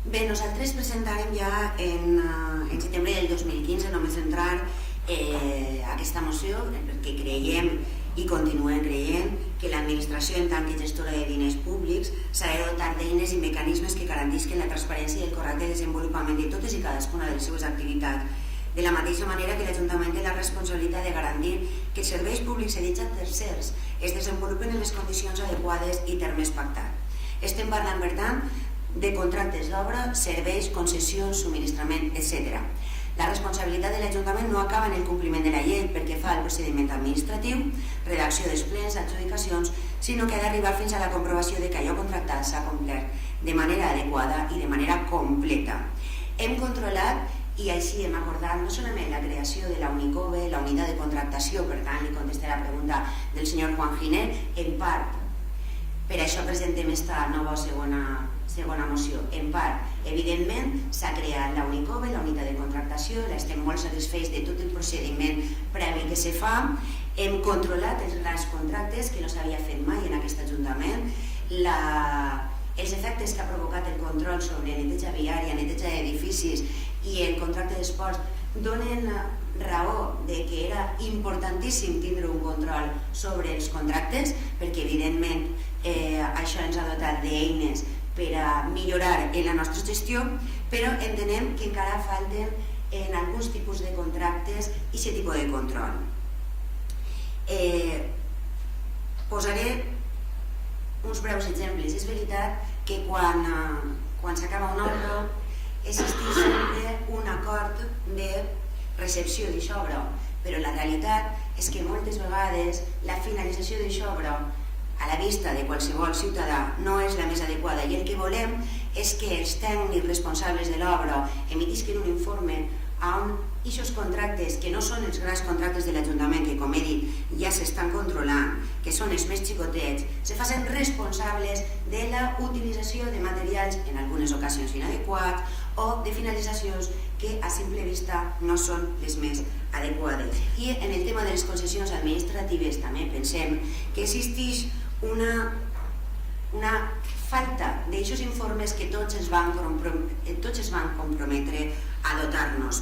Bé, nosaltres presentàrem ja en setembre del 2015, només entrar aquesta moció, perquè creiem i continuem creient que l'administració, en tant que gestora de diners públics, s'ha de dotar d'eines i mecanismes que garantisquen la transparència i el correcte desenvolupament de totes i cadascuna de les seves activitats. De la mateixa manera que l'Ajuntament té la responsabilitat de garantir que els serveis públics cedits a tercers es desenvolupen en les condicions adequades i termes pactats. Estem parlant, per tant, de contractes d'obra, serveis, concessions, subministrament, etc. La responsabilitat de l'Ajuntament no acaba en el compliment de la llei perquè fa el procediment administratiu, redacció dels plens, adjudicacions, sinó que ha d'arribar fins a la comprovació de que allò contractat s'ha complert de manera adequada i de manera completa. Hem controlat i així hem acordat no solament la creació de la UNICOBE, la unitat de contractació, per tant, li contestaré la pregunta del senyor Juan Giner, en part, per això presentem esta nova segona moció. En part, evidentment, s'ha creat la UNICOBE, la unitat de contractació, estem molt satisfets de tot el procediment previ que se fa, hem controlat els grans contractes que no s'havia fet mai en aquest Ajuntament, els efectes que ha provocat el control sobre neteja viària, neteja d'edificis i el contracte d'esports donen raó de que era importantíssim tindre un control sobre els contractes perquè evidentment això ens ha dotat d'eines per a millorar en la nostra gestió, però entenem que encara falten en alguns tipus de contractes aquest tipus de control. Posaré uns breus exemples. És veritat que quan s'acaba una obra existeix sempre un acord de recepció d'aquesta obra, però la realitat és que moltes vegades la finalització d'aquesta obra a la vista de qualsevol ciutadà no és la més adequada i el que volem és que els tècnics responsables de l'obra emitisquen un informe on aquests contractes, que no són els grans contractes de l'Ajuntament, que com he dit ja s'estan controlant, que són els més xicotets, se facin responsables de la utilització de materials en algunes ocasions inadequats o de finalitzacions que a simple vista no són les més adequades. I en el tema de les concessions administratives també pensem que existeix una falta d'aquests informes que tots es van comprometre a dotar-nos.